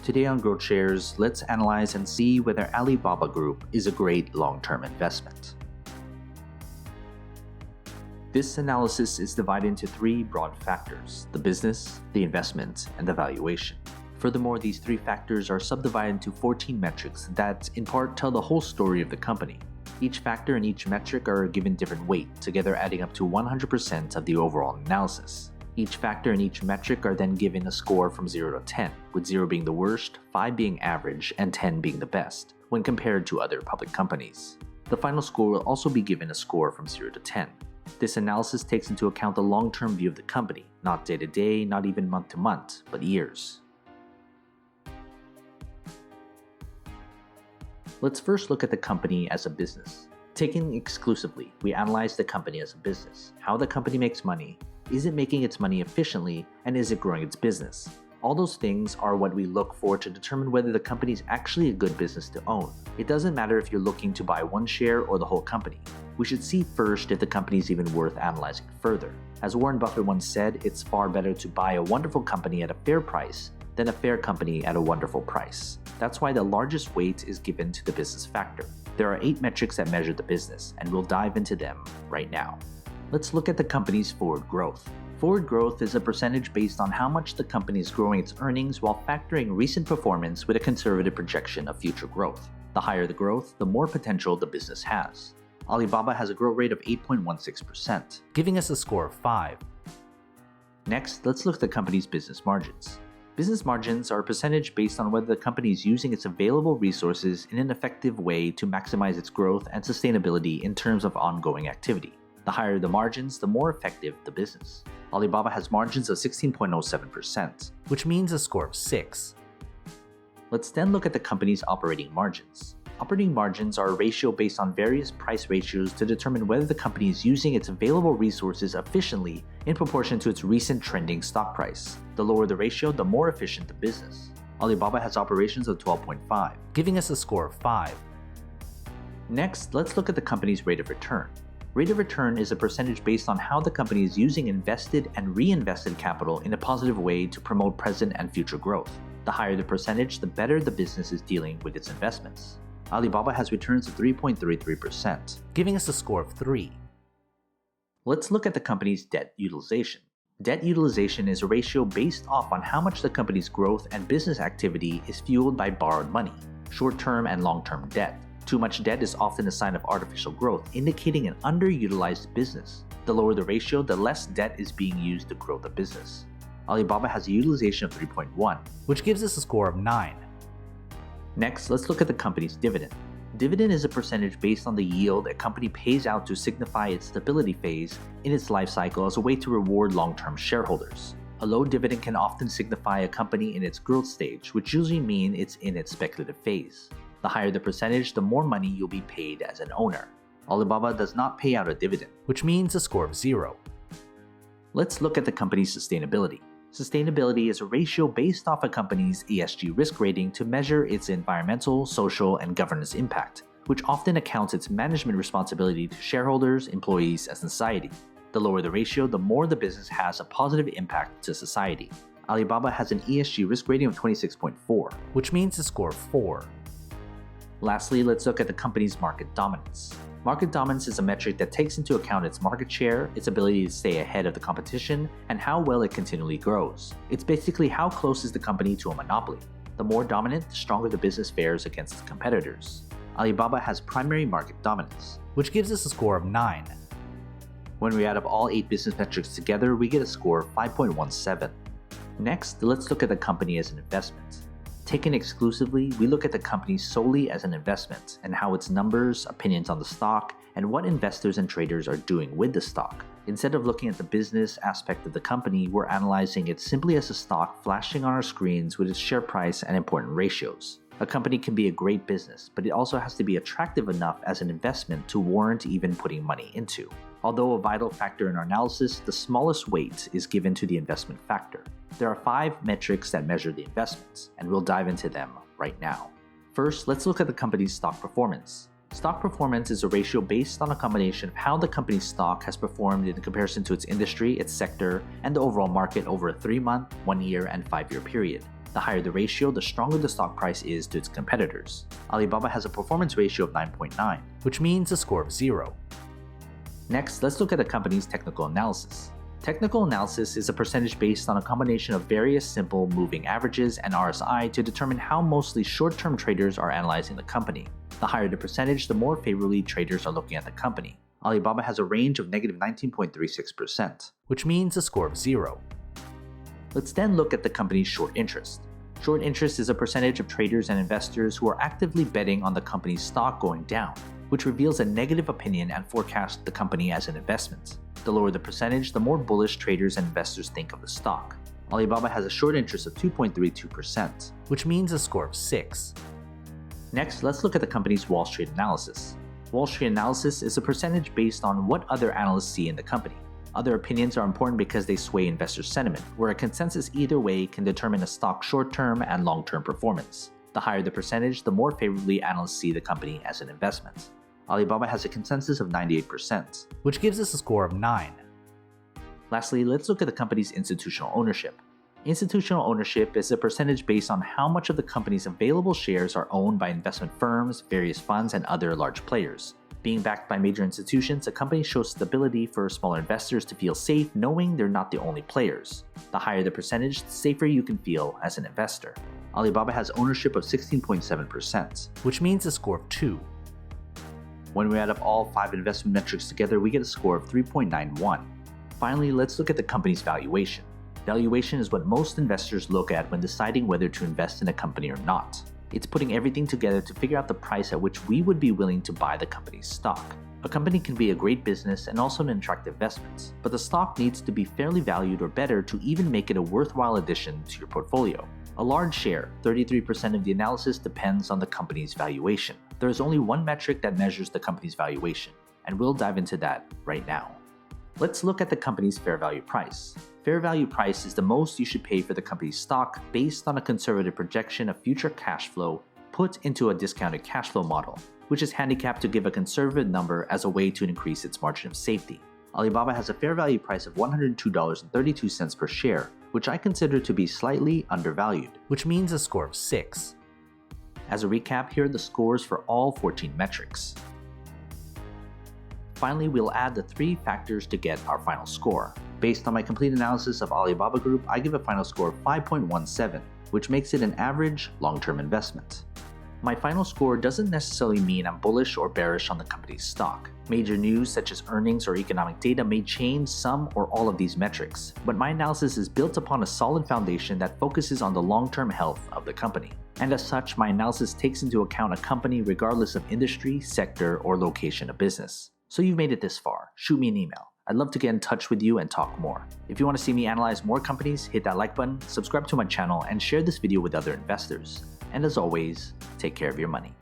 Today on GrowthShares, let's analyze and see whether Alibaba Group is a great long-term investment. This analysis is divided into three broad factors: the business, the investment, and the valuation. Furthermore, these three factors are subdivided into 14 metrics that, in part, tell the whole story of the company. Each factor and each metric are given different weight, together adding up to 100% of the overall analysis. Each factor and each metric are then given a score from 0 to 10, with 0 being the worst, 5 being average, and 10 being the best, when compared to other public companies. The final score will also be given a score from 0 to 10. This analysis takes into account the long-term view of the company, not day-to-day, not even month-to-month, but years. Let's first look at the company as a business. Taken exclusively, we analyze the company as a business, how the company makes money, is it making its money efficiently, and is it growing its business? All those things are what we look for to determine whether the company is actually a good business to own. It doesn't matter if you're looking to buy one share or the whole company. We should see first if the company is even worth analyzing further. As Warren Buffett once said, it's far better to buy a wonderful company at a fair price than a fair company at a wonderful price. That's why the largest weight is given to the business factor. There are 8 metrics that measure the business, and we'll dive into them right now. Let's look at the company's forward growth. Forward growth is a percentage based on how much the company is growing its earnings while factoring recent performance with a conservative projection of future growth. The higher the growth, the more potential the business has. Alibaba has a growth rate of 8.16%, giving us a score of 5. Next, let's look at the company's business margins. Business margins are a percentage based on whether the company is using its available resources in an effective way to maximize its growth and sustainability in terms of ongoing activity. The higher the margins, the more effective the business. Alibaba has margins of 16.07%, which means a score of 6. Let's then look at the company's operating margins. Operating margins are a ratio based on various price ratios to determine whether the company is using its available resources efficiently in proportion to its recent trending stock price. The lower the ratio, the more efficient the business. Alibaba has operations of 12.5, giving us a score of 5. Next, let's look at the company's rate of return. Rate of return is a percentage based on how the company is using invested and reinvested capital in a positive way to promote present and future growth. The higher the percentage, the better the business is dealing with its investments. Alibaba has returns of 3.33%, giving us a score of 3. Let's look at the company's debt utilization. Debt utilization is a ratio based off on how much the company's growth and business activity is fueled by borrowed money, short-term and long-term debt. Too much debt is often a sign of artificial growth, indicating an underutilized business. The lower the ratio, the less debt is being used to grow the business. Alibaba has a utilization of 3.1, which gives us a score of 9. Next, let's look at the company's dividend. Dividend is a percentage based on the yield a company pays out to signify its stability phase in its life cycle as a way to reward long-term shareholders. A low dividend can often signify a company in its growth stage, which usually means it's in its speculative phase. The higher the percentage, the more money you'll be paid as an owner. Alibaba does not pay out a dividend, which means a score of 0. Let's look at the company's sustainability. Sustainability is a ratio based off a company's ESG risk rating to measure its environmental, social, and governance impact, which often accounts its management responsibility to shareholders, employees, and society. The lower the ratio, the more the business has a positive impact to society. Alibaba has an ESG risk rating of 26.4, which means a score of 4. Lastly, let's look at the company's market dominance. Market dominance is a metric that takes into account its market share, its ability to stay ahead of the competition, and how well it continually grows. It's basically how close is the company to a monopoly. The more dominant, the stronger the business fares against its competitors. Alibaba has primary market dominance, which gives us a score of 9. When we add up all 8 business metrics together, we get a score of 5.17. Next, let's look at the company as an investment. Taken exclusively, we look at the company solely as an investment and how its numbers, opinions on the stock, and what investors and traders are doing with the stock. Instead of looking at the business aspect of the company, we're analyzing it simply as a stock flashing on our screens with its share price and important ratios. A company can be a great business, but it also has to be attractive enough as an investment to warrant even putting money into. Although a vital factor in our analysis, the smallest weight is given to the investment factor. There are 5 metrics that measure the investments, and we'll dive into them right now. First, let's look at the company's stock performance. Stock performance is a ratio based on a combination of how the company's stock has performed in comparison to its industry, its sector, and the overall market over a 3-month, 1-year, and 5-year period. The higher the ratio, the stronger the stock price is to its competitors. Alibaba has a performance ratio of 9.9, which means a score of 0. Next, let's look at the company's technical analysis. Technical analysis is a percentage based on a combination of various simple moving averages and RSI to determine how mostly short-term traders are analyzing the company. The higher the percentage, the more favorably traders are looking at the company. Alibaba has a range of negative 19.36%, which means a score of 0. Let's then look at the company's short interest. Short interest is a percentage of traders and investors who are actively betting on the company's stock going down, which reveals a negative opinion and forecasts the company as an investment. The lower the percentage, the more bullish traders and investors think of the stock. Alibaba has a short interest of 2.32%, which means a score of 6. Next, let's look at the company's Wall Street analysis. Wall Street analysis is a percentage based on what other analysts see in the company. Other opinions are important because they sway investor sentiment, where a consensus either way can determine a stock's short-term and long-term performance. The higher the percentage, the more favorably analysts see the company as an investment. Alibaba has a consensus of 98%, which gives us a score of 9. Lastly, let's look at the company's institutional ownership. Institutional ownership is a percentage based on how much of the company's available shares are owned by investment firms, various funds, and other large players. Being backed by major institutions, a company shows stability for smaller investors to feel safe knowing they're not the only players. The higher the percentage, the safer you can feel as an investor. Alibaba has ownership of 16.7%, which means a score of 2. When we add up all 5 investment metrics together, we get a score of 3.91. Finally, let's look at the company's valuation. Valuation is what most investors look at when deciding whether to invest in a company or not. It's putting everything together to figure out the price at which we would be willing to buy the company's stock. A company can be a great business and also an attractive investment, but the stock needs to be fairly valued or better to even make it a worthwhile addition to your portfolio. A large share, 33% of the analysis, depends on the company's valuation. There is only one metric that measures the company's valuation, and we'll dive into that right now. Let's look at the company's fair value price. Fair value price is the most you should pay for the company's stock based on a conservative projection of future cash flow put into a discounted cash flow model, which is handicapped to give a conservative number as a way to increase its margin of safety. Alibaba has a fair value price of $102.32 per share, which I consider to be slightly undervalued, which means a score of 6. As a recap, here are the scores for all 14 metrics. Finally, we'll add the 3 factors to get our final score. Based on my complete analysis of Alibaba Group, I give a final score of 5.17, which makes it an average long-term investment. My final score doesn't necessarily mean I'm bullish or bearish on the company's stock. Major news such as earnings or economic data may change some or all of these metrics, but my analysis is built upon a solid foundation that focuses on the long-term health of the company. And as such, my analysis takes into account a company regardless of industry, sector, or location of business. So you've made it this far, shoot me an email. I'd love to get in touch with you and talk more. If you want to see me analyze more companies, hit that like button, subscribe to my channel, and share this video with other investors. And as always, take care of your money.